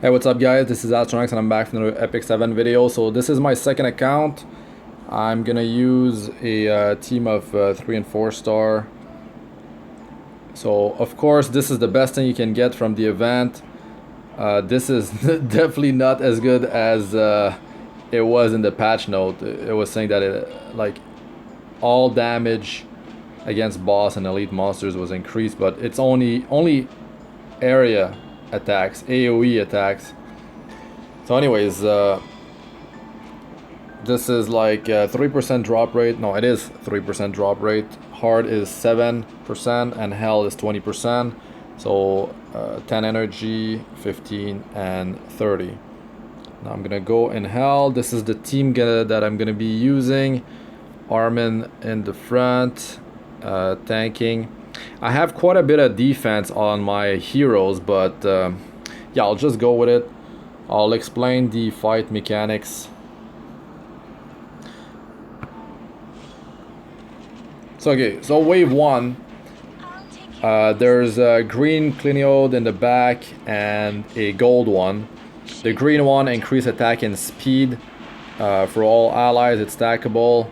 Hey, what's up guys, this is Astranox and I'm back from another Epic 7 video. So this is my second account. I'm gonna use a team of 3 and 4 star. So of course this is the best thing you can get from the event. This is definitely not as good as it was in the patch note. It was saying that like all damage against boss and elite monsters was increased, but it's only area attacks, AoE attacks. So anyways, this is like 3% drop rate. No, it is 3% drop rate. Hard is 7% and hell is 20%. So 10 energy, 15 and 30. Now I'm gonna go in hell. This is the team that I'm gonna be using. Armin in the front, tanking. I have quite a bit of defense on my heroes, but yeah, I'll just go with it. I'll explain the fight mechanics. So okay, so wave 1, there's a green Cliniode in the back and a gold one. The green one increase attack and speed for all allies, it's stackable.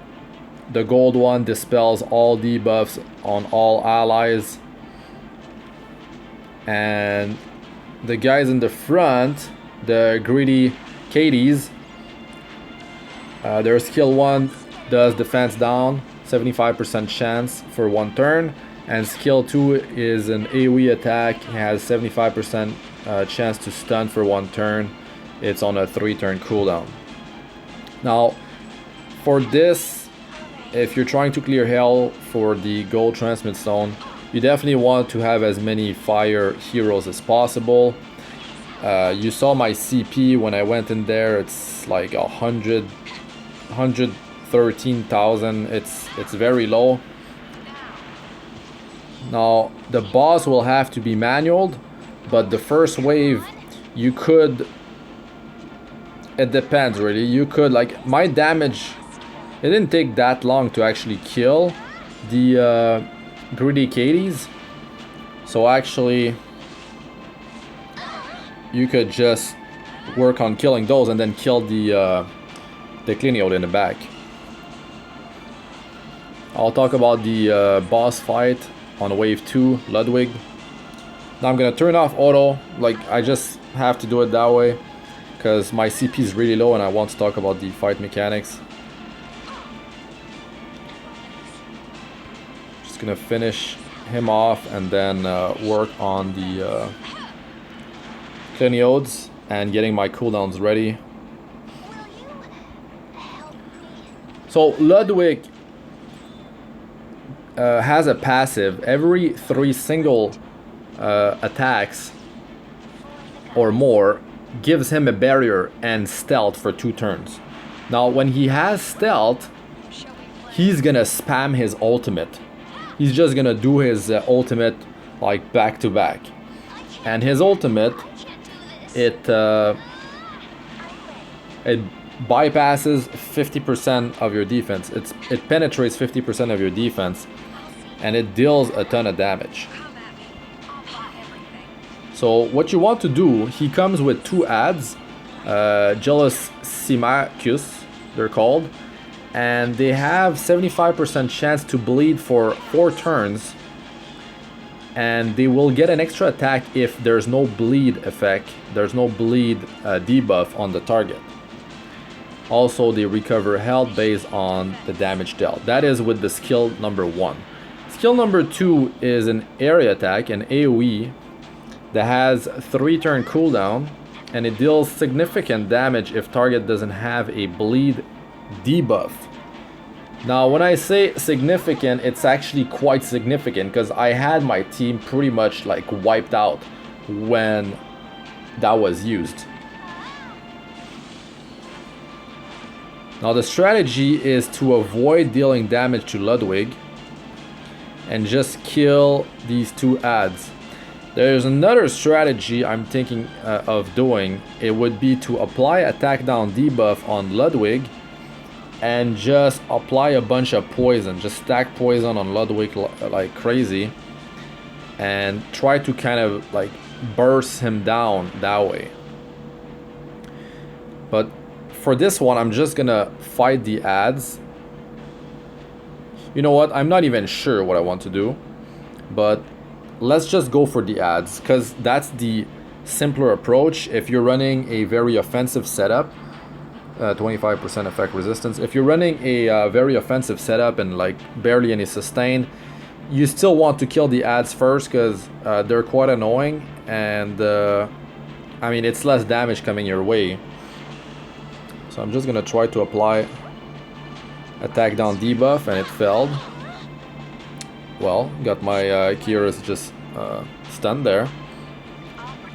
The gold one dispels all debuffs on all allies. And the guys in the front, the greedy Achates, their skill 1 does defense down, 75% chance for 1 turn. And skill 2 is an AoE attack, it has 75% chance to stun for 1 turn. It's on a 3-turn cooldown. Now, for this, if you're trying to clear hell for the gold transmit stone, you definitely want to have as many fire heroes as possible. You saw my CP when I went in there, it's like 113,000. It's very low. Now the boss will have to be manualed, but the first wave you could, it depends really, you could, like my damage, it didn't take that long to actually kill the greedy Achates. So actually, you could just work on killing those and then kill the Cliniode in the back. I'll talk about the boss fight on wave 2, Ludwig. Now I'm gonna turn off auto, like I just have to do it that way because my CP is really low and I want to talk about the fight mechanics. Gonna finish him off and then work on the Cliniodes and getting my cooldowns ready. So Ludwig has a passive. Every 3 single attacks or more gives him a barrier and stealth for 2 turns. Now when he has stealth, he's gonna spam his ultimate. He's just gonna do his ultimate like back to back, and his ultimate it bypasses 50% of your defense. It penetrates 50% of your defense, and it deals a ton of damage. So what you want to do, he comes with 2 ads, Jealous Simacus, they're called. And they have 75% chance to bleed for 4 turns, and they will get an extra attack if there's no bleed effect, there's no bleed debuff on the target. Also, they recover health based on the damage dealt. That is with the skill number 1. Skill number 2 is an area attack, an AoE, that has 3-turn cooldown, and it deals significant damage if target doesn't have a bleed debuff. Now when I say significant, it's actually quite significant because I had my team pretty much like wiped out when that was used. Now the strategy is to avoid dealing damage to Ludwig and just kill these 2 ads. There's another strategy I'm thinking of doing. It would be to apply attack down debuff on Ludwig and just apply a bunch of poison, just stack poison on Ludwig like crazy, and try to kind of like burst him down that way. But for this one, I'm just gonna fight the ads. You know what? I'm not even sure what I want to do. But let's just go for the ads, because that's the simpler approach. If you're running a very offensive setup, 25% effect resistance. If you're running a very offensive setup and like barely any sustain, you still want to kill the ads first, because they're quite annoying, and I mean, it's less damage coming your way. So I'm just gonna try to apply attack down debuff, and it failed. Well, got my Kiris just stunned there.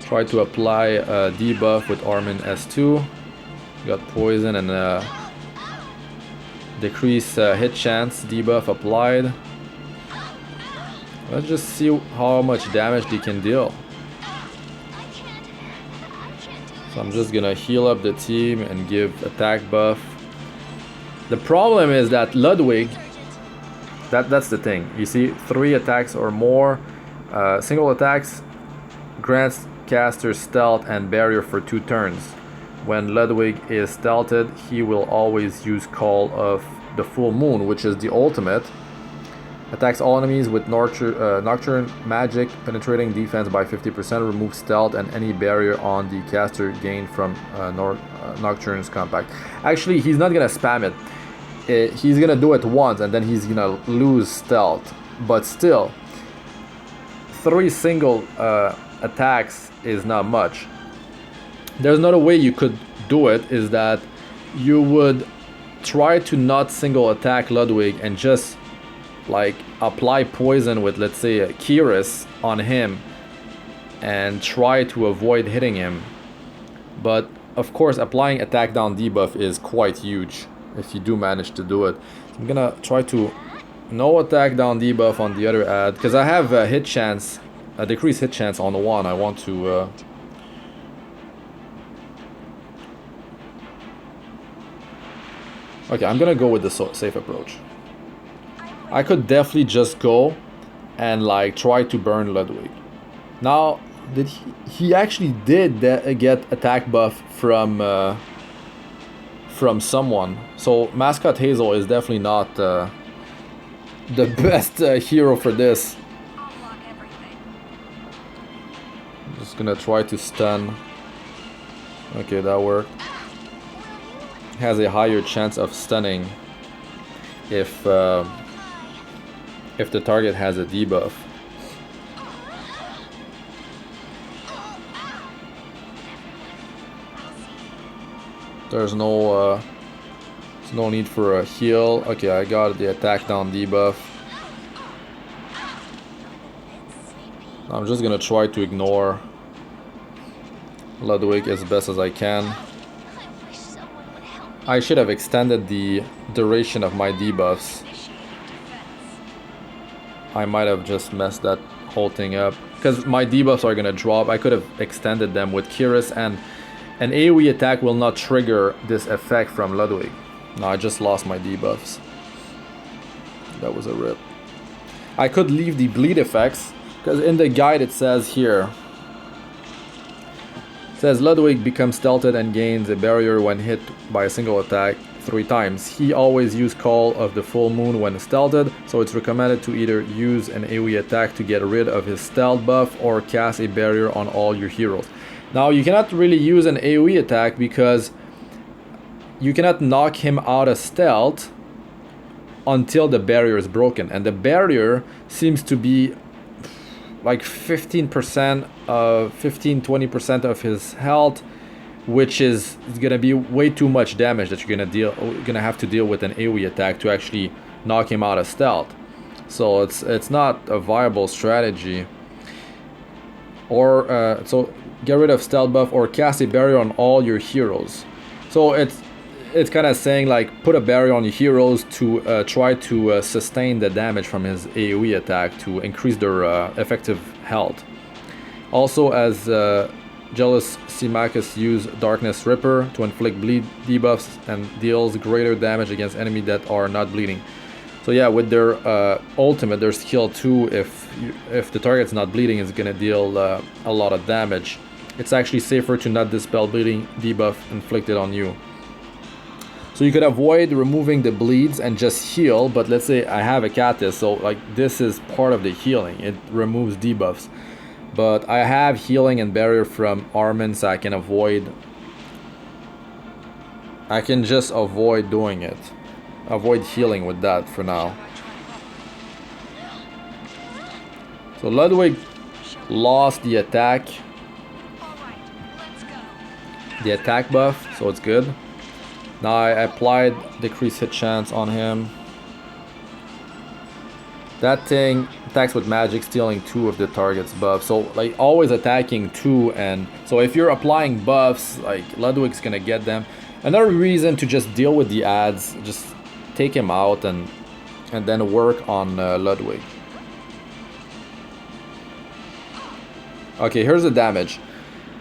Try to apply debuff with Armin S2. Got poison and decrease hit chance. Debuff applied. Let's just see how much damage they can deal. So I'm just gonna heal up the team and give attack buff. The problem is that Ludwig, that's the thing. You see, 3 attacks or more, single attacks grants caster stealth and barrier for 2 turns. When Ludwig is stealthed, he will always use Call of the Full Moon, which is the ultimate. Attacks all enemies with Nocturne magic, penetrating defense by 50%, remove stealth and any barrier on the caster gained from Nocturne's compact. Actually, he's not gonna spam it. He's gonna do it once and then he's gonna lose stealth. But still, 3 single attacks is not much. There's another way you could do it, is that you would try to not single attack Ludwig and just like apply poison with, let's say, a Kiris on him and try to avoid hitting him. But of course, applying attack down debuff is quite huge if you do manage to do it. I'm gonna try to no attack down debuff on the other ad, because I have a hit chance, a decreased hit chance on the one. I want to okay, I'm gonna go with the safe approach. I could definitely just go and like try to burn Ludwig. Now, did he actually did get attack buff from someone. So Mascot Hazel is definitely not the best hero for this. I'm just gonna try to stun. Okay, that worked. Has a higher chance of stunning if the target has a debuff. There's no need for a heal. Okay, I got the attack down debuff. I'm just gonna try to ignore Ludwig as best as I can. I should have extended the duration of my debuffs. I might have just messed that whole thing up, because my debuffs are gonna drop. I could have extended them with Kiris, and an AoE attack will not trigger this effect from Ludwig. No, I just lost my debuffs. That was a rip. I could leave the bleed effects, because in the guide it says here, it says Ludwig becomes stealthed and gains a barrier when hit by a single attack 3 times. He always uses Call of the Full Moon when stealthed, so it's recommended to either use an AoE attack to get rid of his stealth buff or cast a barrier on all your heroes. Now, you cannot really use an AoE attack because you cannot knock him out of stealth until the barrier is broken, and the barrier seems to be like 15% of 15-20% of his health, which is gonna be way too much damage that you're gonna have to deal with an AoE attack to actually knock him out of stealth. So it's not a viable strategy. Or so get rid of stealth buff or cast a barrier on all your heroes. So it's kind of saying like put a barrier on your heroes to try to sustain the damage from his AoE attack to increase their effective health. Also, as Jealous Symmachus use Darkness Ripper to inflict bleed debuffs and deals greater damage against enemies that are not bleeding. So yeah, with their ultimate, their skill 2, if the target's not bleeding, it's gonna deal a lot of damage. it's actually safer to not dispel bleeding debuff inflicted on you. So you could avoid removing the bleeds and just heal, but let's say I have Achates, so like this is part of the healing. It removes debuffs. But I have healing and barrier from Armin, so I can just avoid doing it. Avoid healing with that for now. So Ludwig lost the attack. The attack buff, so it's good. Now I applied decreased hit chance on him. That thing attacks with magic, stealing 2 of the target's buffs. So like always attacking 2, and so if you're applying buffs, like Ludwig's gonna get them. Another reason to just deal with the ads, just take him out and then work on Ludwig. Okay, here's the damage.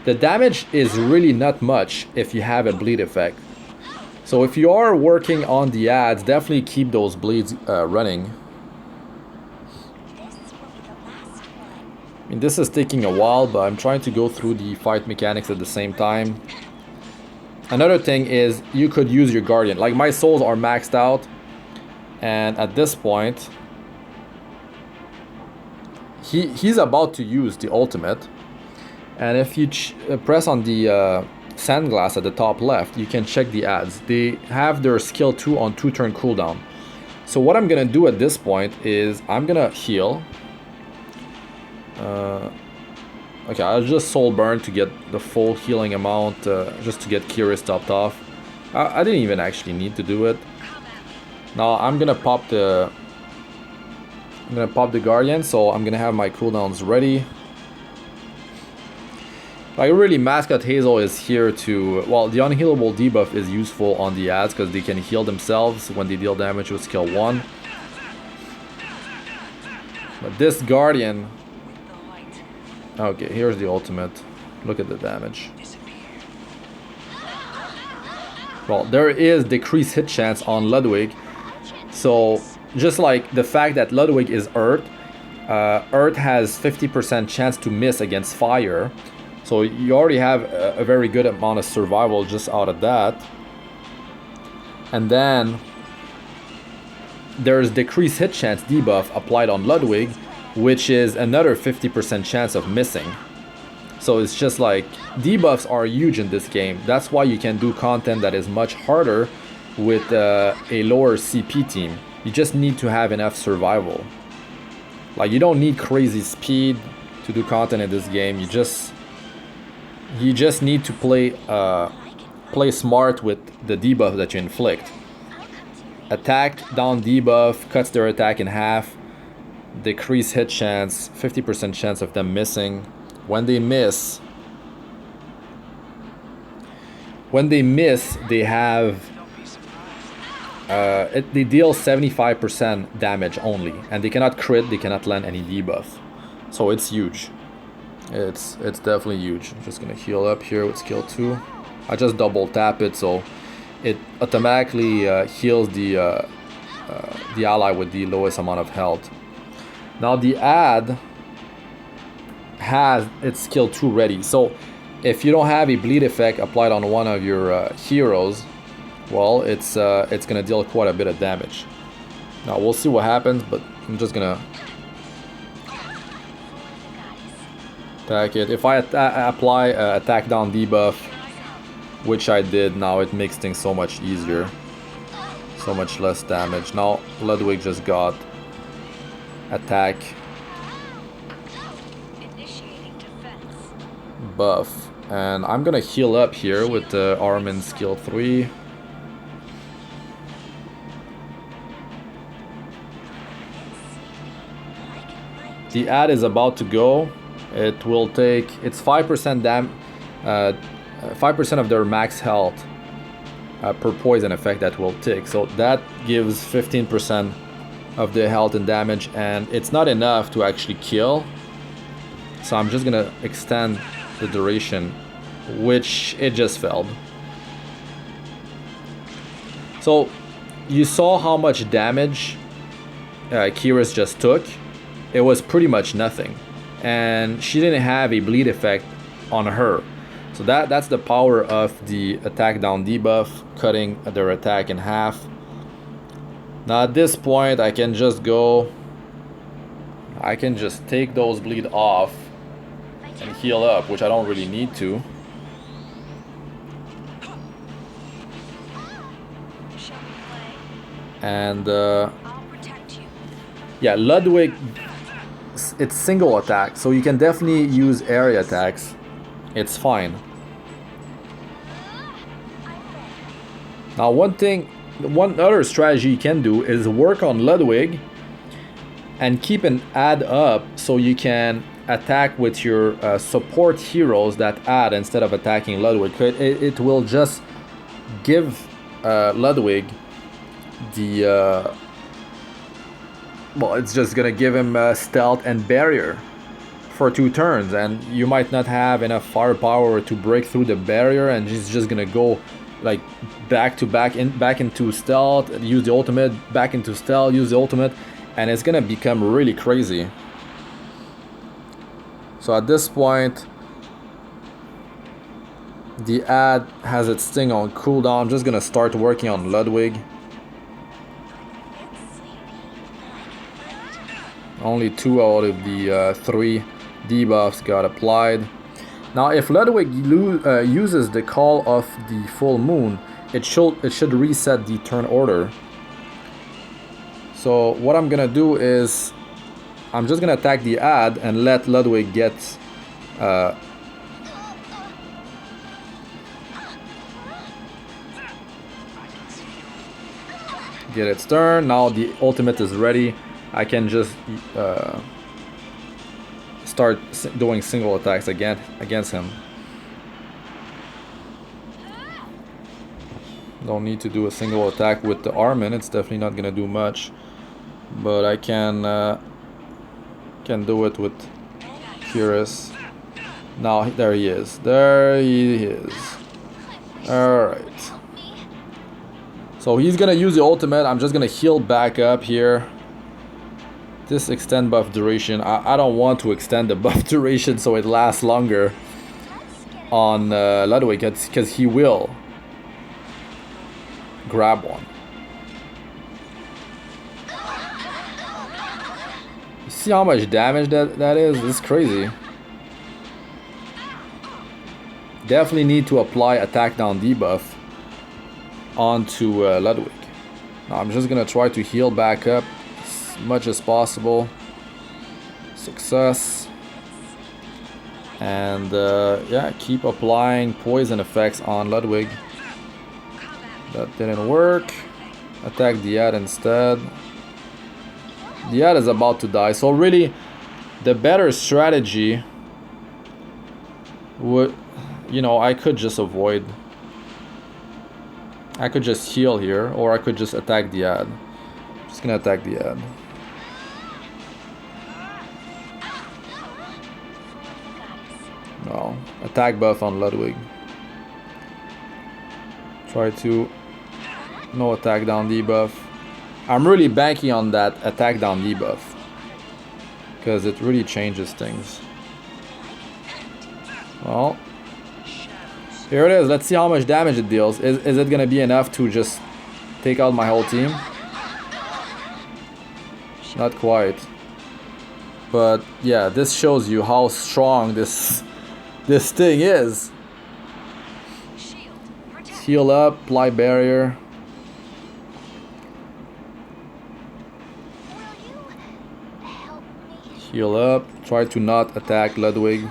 The damage is really not much if you have a bleed effect. So if you are working on the ads, definitely keep those bleeds running. I mean, this is taking a while, but I'm trying to go through the fight mechanics at the same time. Another thing is you could use your guardian. Like my souls are maxed out, and at this point he's about to use the ultimate, and if you press on the sandglass at the top left, you can check the ads. They have their skill 2 on 2-turn cooldown. So what I'm gonna do at this point is I'm gonna heal. Okay, I'll just soul burn to get the full healing amount, just to get Kiris topped off. I didn't even actually need to do it. Now I'm gonna pop the guardian, so I'm gonna have my cooldowns ready. Like really, Mascot Hazel is here to, well, the unhealable debuff is useful on the ads because they can heal themselves when they deal damage with skill 1. But this guardian, okay, here's the ultimate. Look at the damage. Well, there is decreased hit chance on Ludwig. So just like the fact that Ludwig is Earth, Earth has 50% chance to miss against fire. So you already have a very good amount of survival just out of that. And then there's decreased hit chance debuff applied on Ludwig, which is another 50% chance of missing. So it's just like debuffs are huge in this game. That's why you can do content that is much harder with a lower CP team. You just need to have enough survival. Like you don't need crazy speed to do content in this game. You just need to play smart with the debuff that you inflict. Attack down debuff cuts their attack in half. Decrease hit chance, 50% chance of them missing. When they miss, they have they deal 75% damage only, and they cannot crit, they cannot land any debuff. So it's huge. It's definitely huge. I'm just gonna heal up here with skill 2. I just double tap it, so it automatically heals the ally with the lowest amount of health. Now the ad has its skill 2 ready, so if you don't have a bleed effect applied on one of your heroes, well, it's gonna deal quite a bit of damage. Now we'll see what happens, but I'm just gonna attack it. If I apply attack down debuff, which I did, now it makes things so much easier, so much less damage. Now Ludwig just got attack buff, and I'm gonna heal up here with the Armin skill 3. The ad is about to go. It will take, it's 5% 5% of their max health per poison effect that will tick. So that gives 15% of the health and damage, and it's not enough to actually kill. So I'm just gonna extend the duration, which it just failed. So you saw how much damage Kiris just took. It was pretty much nothing, and she didn't have a bleed effect on her. So that's the power of the attack down debuff, cutting their attack in half. Now at this point I can just go, I can just take those bleed off and heal up, which I don't really need to. And yeah, Ludwig, it's single attack, so you can definitely use area attacks. It's fine. Now one other strategy you can do is work on Ludwig and keep an add up so you can attack with your support heroes that add instead of attacking Ludwig. It will just give Ludwig the well, it's just gonna give him stealth and barrier for 2 turns, and you might not have enough firepower to break through the barrier, and he's just gonna go like back into stealth, use the ultimate, back into stealth, use the ultimate, and it's gonna become really crazy. So at this point the ad has its thing on cooldown. I'm just gonna start working on Ludwig. Only 2 out of the 3 debuffs got applied. Now if Ludwig uses the call of the full moon, it should reset the turn order. So what I'm gonna do is I'm just gonna attack the ad and let Ludwig get its turn. Now the ultimate is ready. I can just start doing single attacks again against him. Don't need to do a single attack with the Armin. It's definitely not gonna do much, but I can do it with Kiris. Now there he is. There he is. All right. So he's gonna use the ultimate. I'm just gonna heal back up here. This extend buff duration, I don't want to extend the buff duration so it lasts longer on Ludwig, because he will grab one. You see how much damage that is? It's crazy. Definitely need to apply attack down debuff onto Ludwig. Now I'm just gonna try to heal back up much as possible. Success. And yeah, keep applying poison effects on Ludwig. That didn't work. Attack the ad instead. The ad is about to die, so really the better strategy would, you know, I could just avoid, I could just heal here, or I could just attack the ad. Just gonna attack the ad. No, attack buff on Ludwig. Try to no attack down debuff. I'm really banking on that attack down debuff because it really changes things. Well, here it is. Let's see how much damage it deals. Is it gonna be enough to just take out my whole team? Not quite. But yeah, this shows you how strong this thing is. Heal up, apply barrier. Heal up, try to not attack Ludwig.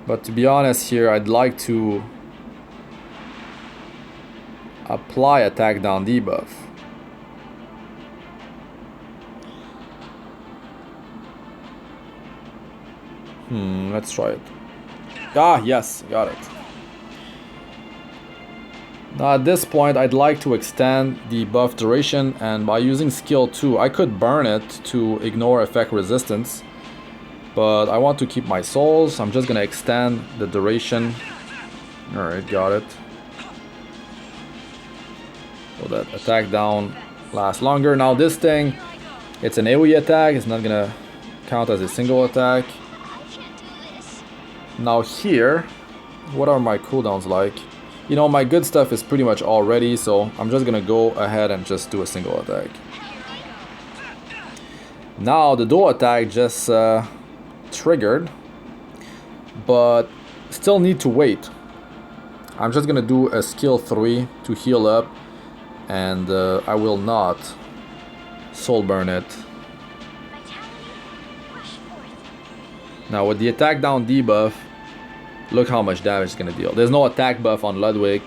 But to be honest here, I'd like to apply attack down debuff. Let's try it. Ah, yes, got it. Now at this point, I'd like to extend the buff duration, and by using skill 2, I could burn it to ignore effect resistance. But I want to keep my souls. I'm just gonna extend the duration. Alright, got it. So that attack down lasts longer. Now this thing, it's an AoE attack. It's not gonna count as a single attack. Now here, what are my cooldowns like? You know, my good stuff is pretty much all ready, so I'm just gonna go ahead and just do a single attack. Now the dual attack just triggered, but still need to wait. I'm just gonna do a skill 3 to heal up, and I will not soul burn it. Now with the attack down debuff, look how much damage it's gonna deal. There's no attack buff on Ludwig,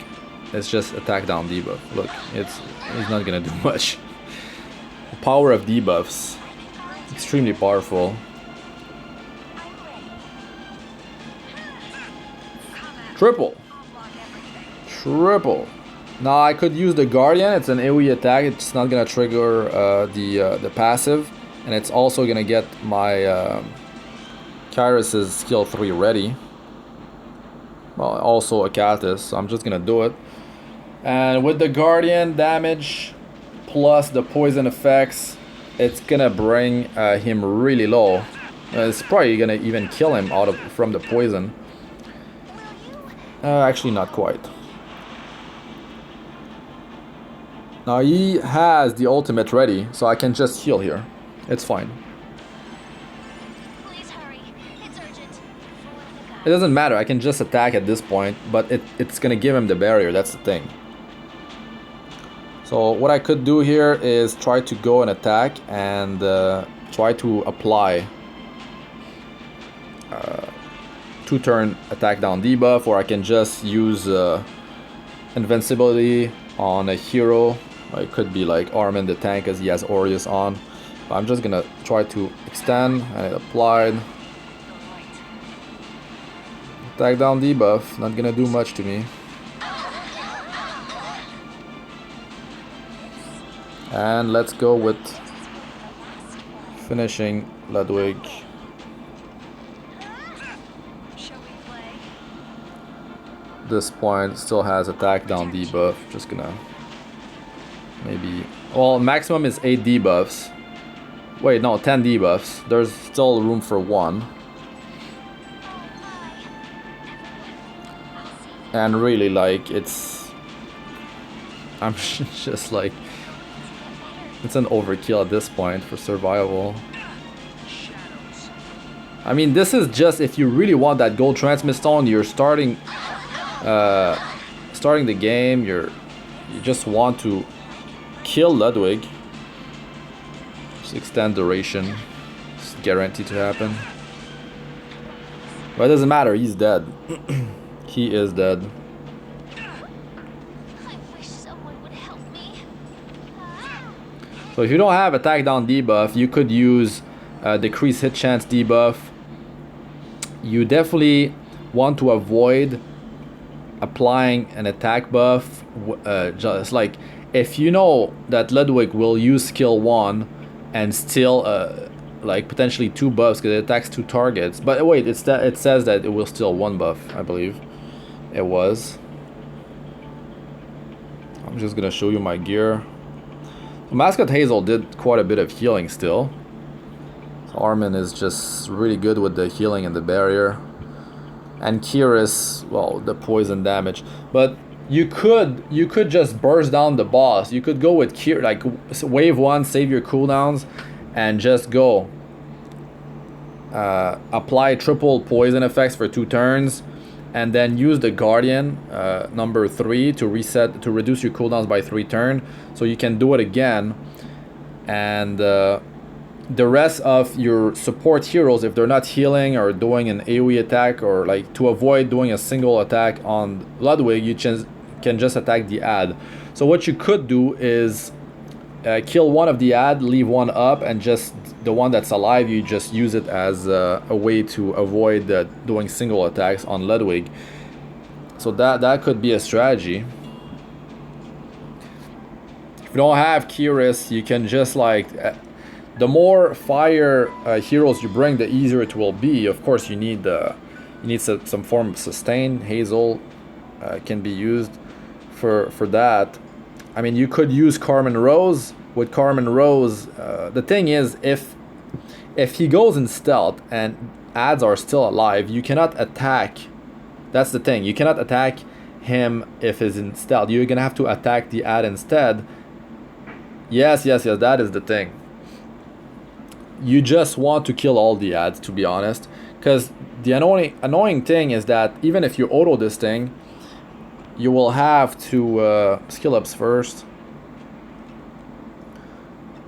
it's just attack down debuff. Look, he's not gonna do much. The power of debuffs, extremely powerful. Triple. Now I could use the Guardian. It's an AoE attack. It's not gonna trigger the passive, and it's also gonna get my Kiris' skill 3 ready. Well, also Achates, so I'm just gonna do it. And with the Guardian damage plus the poison effects, it's gonna bring him really low. It's probably gonna even kill him from the poison. Actually, not quite. Now he has the ultimate ready, so I can just heal here. It's fine. Please hurry. It's urgent. It doesn't matter, I can just attack at this point, but it's gonna give him the barrier, that's the thing. So what I could do here is try to go and attack and try to apply 2-turn attack down debuff, or I can just use invincibility on a hero. It could be like Armin the tank, as he has Aureus on. But I'm just gonna try to extend, and it applied. Attack down debuff, not gonna do much to me. And let's go with finishing Ludwig. This point still has attack down debuff. Just gonna maybe, well, maximum is 8 debuffs. Wait, no, 10 debuffs. There's still room for 1. And really, like, I'm just like, it's an overkill at this point for survival. I mean, this is just if you really want that gold transmit stone. You're starting the game. You just want to kill Ludwig. Just extend duration. It's guaranteed to happen. But it doesn't matter. He's dead. He is dead. I wish someone would help me. So if you don't have attack down debuff, you could use decrease hit chance debuff. You definitely want to avoid applying an attack buff. Just like if you know that Ludwig will use skill 1 and still like potentially 2 buffs because it attacks 2 targets. But wait, it says that it will still 1 buff, I believe. It was. I'm just gonna show you my gear. Mascot Hazel did quite a bit of healing still. So Armin is just really good with the healing and the barrier. And Kiris, well, the poison damage. But you could just burst down the boss. You could go with Kiris, like wave 1, save your cooldowns, and just go. Apply triple poison effects for 2 turns. And then use the Guardian number 3 to reduce your cooldowns by 3 turns. So you can do it again. And the rest of your support heroes, if they're not healing or doing an AoE attack, or like to avoid doing a single attack on Ludwig, you can just attack the ad. So what you could do is kill one of the ad, leave 1 up, and just the one that's alive, you just use it as a way to avoid doing single attacks on Ludwig. So that could be a strategy. If you don't have Kiris, you can just like the more fire heroes you bring, the easier it will be. Of course, you need some form of sustain. Hazel can be used for that. I mean, you could use Carmen Rose. With Carmen Rose, the thing is, if if he goes in stealth and ads are still alive, you cannot attack. That's the thing. You cannot attack him if he's in stealth. You're gonna have to attack the ad instead. Yes, that is the thing. You just want to kill all the ads, to be honest. Because the annoying thing is that even if you auto this thing, you will have to skill ups first.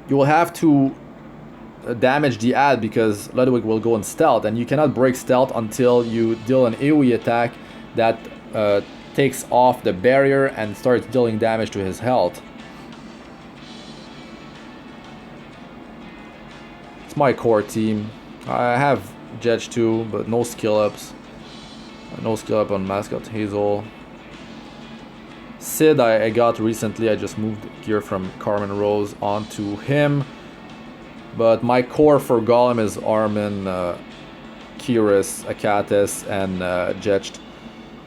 You will have to damage the ad because Ludwig will go in stealth, and you cannot break stealth until you deal an AoE attack that takes off the barrier and starts dealing damage to his health. It's my core team. I have Jedge too, but no skill ups. No skill up on Mascot Hazel. Sid I got recently. I just moved gear from Carmen Rose onto him. But my core for Golem is Armin, Kiris, Achates, and Jedge,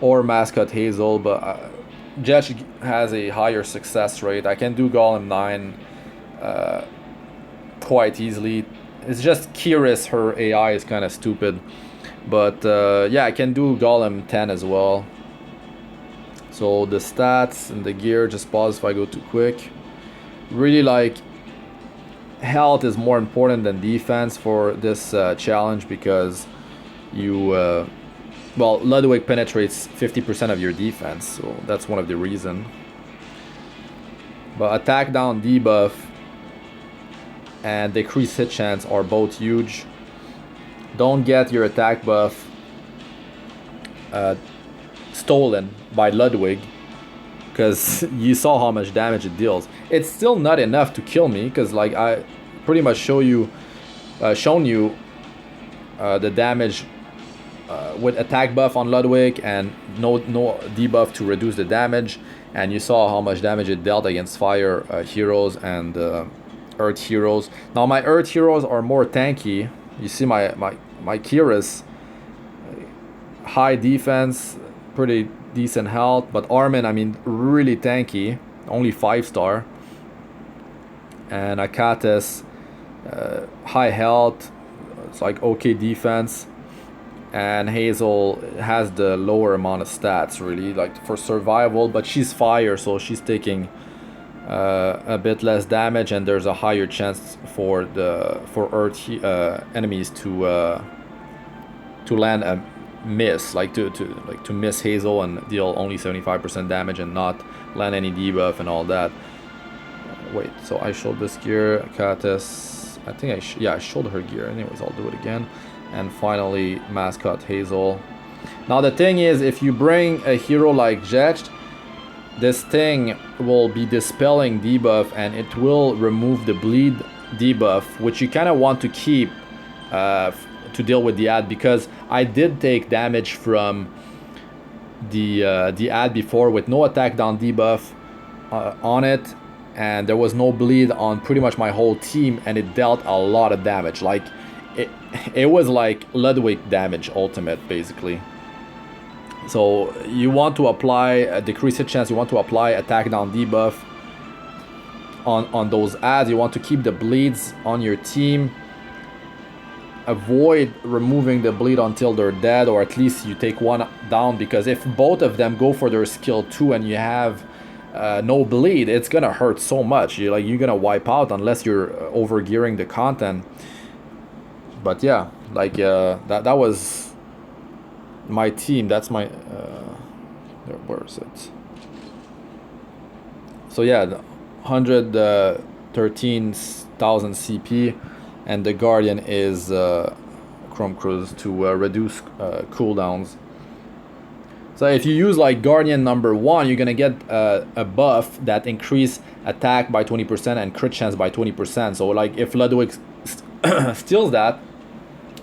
or Mascot Hazel. But Jedge has a higher success rate. I can do Golem 9 quite easily. It's just Kiris, her AI is kind of stupid. But yeah, I can do Golem 10 as well. So the stats and the gear, just pause if I go too quick. Really like health is more important than defense for this challenge because you well, Ludwig penetrates 50% of your defense, so that's one of the reasons. But attack down debuff and decrease hit chance are both huge. Don't get your attack buff stolen by Ludwig, because you saw how much damage it deals. It's still not enough to kill me, because like I pretty much shown you the damage with attack buff on Ludwig and no debuff to reduce the damage, and you saw how much damage it dealt against fire heroes and earth heroes. Now my earth heroes are more tanky. You see my Kiris, high defense, pretty decent health, but Armin, I mean, really tanky, only 5-star. And Achates, high health, it's like okay defense. And Hazel has the lower amount of stats, really, like for survival, but she's fire, so she's taking a bit less damage, and there's a higher chance for earth enemies to land a miss, like to miss Hazel and deal only 75% damage and not land any debuff and all that. Wait, so I showed this gear, Achates, I think I showed her gear. Anyways, I'll do it again. And finally Mascot Hazel. Now the thing is, if you bring a hero like Jedge, this thing will be dispelling debuff and it will remove the bleed debuff, which you kind of want to keep to deal with the ad, because I did take damage from the ad before with no attack down debuff on it, and there was no bleed on pretty much my whole team, and it dealt a lot of damage. Like it was like Ludwig damage ultimate basically. So you want to apply a decreased hit chance, you want to apply attack down debuff on those ads, you want to keep the bleeds on your team. Avoid removing the bleed until they're dead, or at least you take one down, because if both of them go for their skill 2 and you have no bleed, it's gonna hurt so much. You're gonna wipe out unless you're over gearing the content. But yeah, like that was my team. That's my where is it? So yeah, 113,000 CP, and the Guardian is Chrome Cruise to reduce cooldowns. So if you use like Guardian number 1, you're gonna get a buff that increase attack by 20% and crit chance by 20%. So like if Ludwig steals that,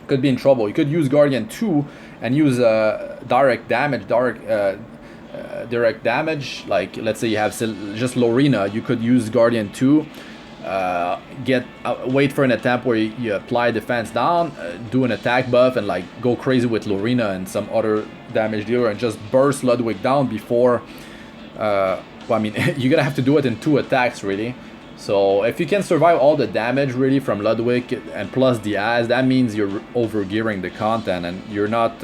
could be in trouble. You could use Guardian 2 and use direct damage, direct damage. Like let's say you have just Lorena, you could use Guardian 2, wait for an attempt where you apply defense down, do an attack buff, and like go crazy with Lorena and some other damage dealer, and just burst Ludwig down before well, I mean you're gonna have to do it in 2 attacks really, So if you can survive all the damage really from Ludwig and plus the ads, that means you're overgearing the content and you're not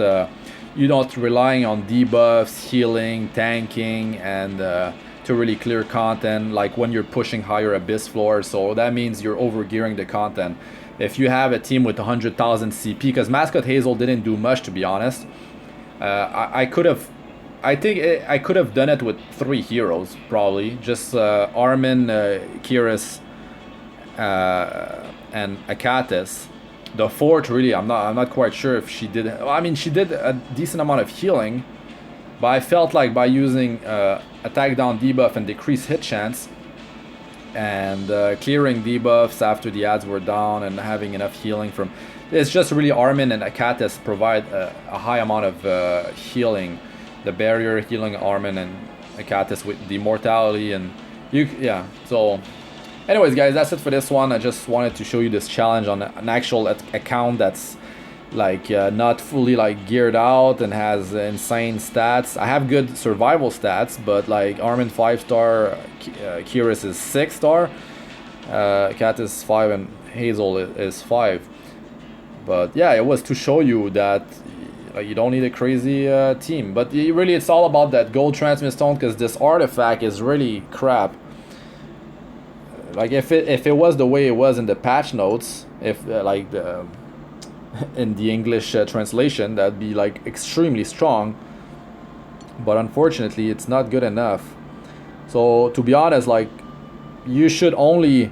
relying on debuffs, healing, tanking, and to really clear content like when you're pushing higher abyss floors. So that means you're overgearing the content. If you have a team with 100,000 CP, because Mascot Hazel didn't do much, to be honest. I could have done it with 3 heroes probably. Just Armin, Kiris, and Achates. The 4th really, I'm not quite sure if she did. I mean, she did a decent amount of healing, but I felt like by using attack down debuff and decrease hit chance, and clearing debuffs after the ads were down and having enough healing from, it's just really Armin and Achates provide a high amount of healing. The barrier healing Armin and Achates with the mortality, and yeah. So anyways guys, that's it for this one. I just wanted to show you this challenge on an actual account that's like not fully like geared out and has insane stats. I have good survival stats, but like Armin 5-star, Kiris is 6-star, Cat is 5, and Hazel is 5. But yeah, it was to show you that you don't need a crazy team. But really, it's all about that gold transmit stone, because this artifact is really crap. Like if it was the way it was in the patch notes, if like the in the English translation, that'd be like extremely strong, but unfortunately it's not good enough. So to be honest, like you should only,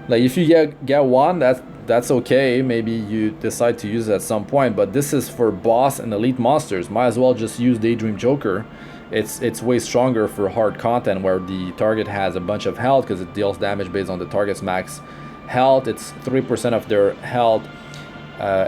like if you get one, that's okay, maybe you decide to use it at some point, but this is for boss and elite monsters. Might as well just use Daydream Joker. It's way stronger for hard content where the target has a bunch of health, because it deals damage based on the target's max health. It's 3% of their health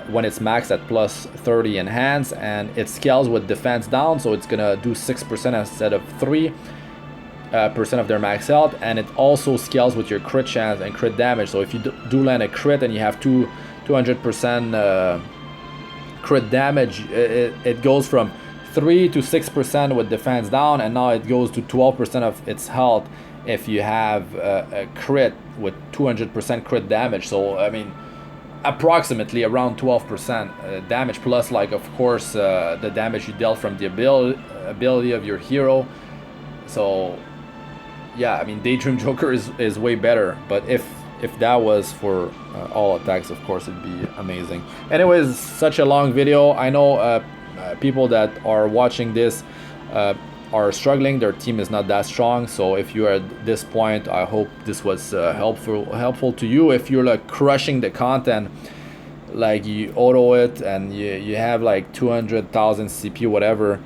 when it's maxed at plus 30 enhance, and it scales with defense down, so it's gonna do 6% instead of 3% of their max health, and it also scales with your crit chance and crit damage. So if you do land a crit and you have 200% crit damage, it goes from 3 to 6% with defense down, and now it goes to 12% of its health if you have a crit with 200% crit damage. So I mean, approximately around 12% damage, plus like of course the damage you dealt from the ability of your hero. So yeah, I mean Daydream Joker is way better, but if that was for all attacks, of course it'd be amazing. Anyways, such a long video. I know people that are watching this are struggling, their team is not that strong. So if you are at this point, I hope this was helpful to you. If you're like crushing the content, like you auto it and you have like 200,000 CP, whatever,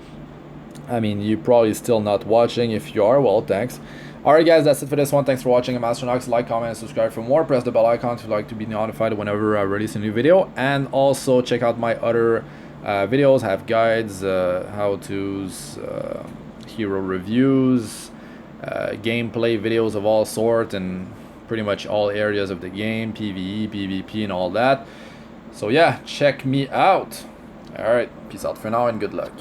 I mean, you're probably still not watching. If you are, well, thanks. Alright guys, that's it for this one. Thanks for watching. I'm Astranox. Like, comment, and subscribe for more. Press the bell icon if you'd like to be notified whenever I release a new video. And also check out my other videos. I have guides, how-tos, hero reviews, gameplay videos of all sorts, and pretty much all areas of the game, PvE, PvP, and all that. So yeah, check me out. Alright, peace out for now and good luck.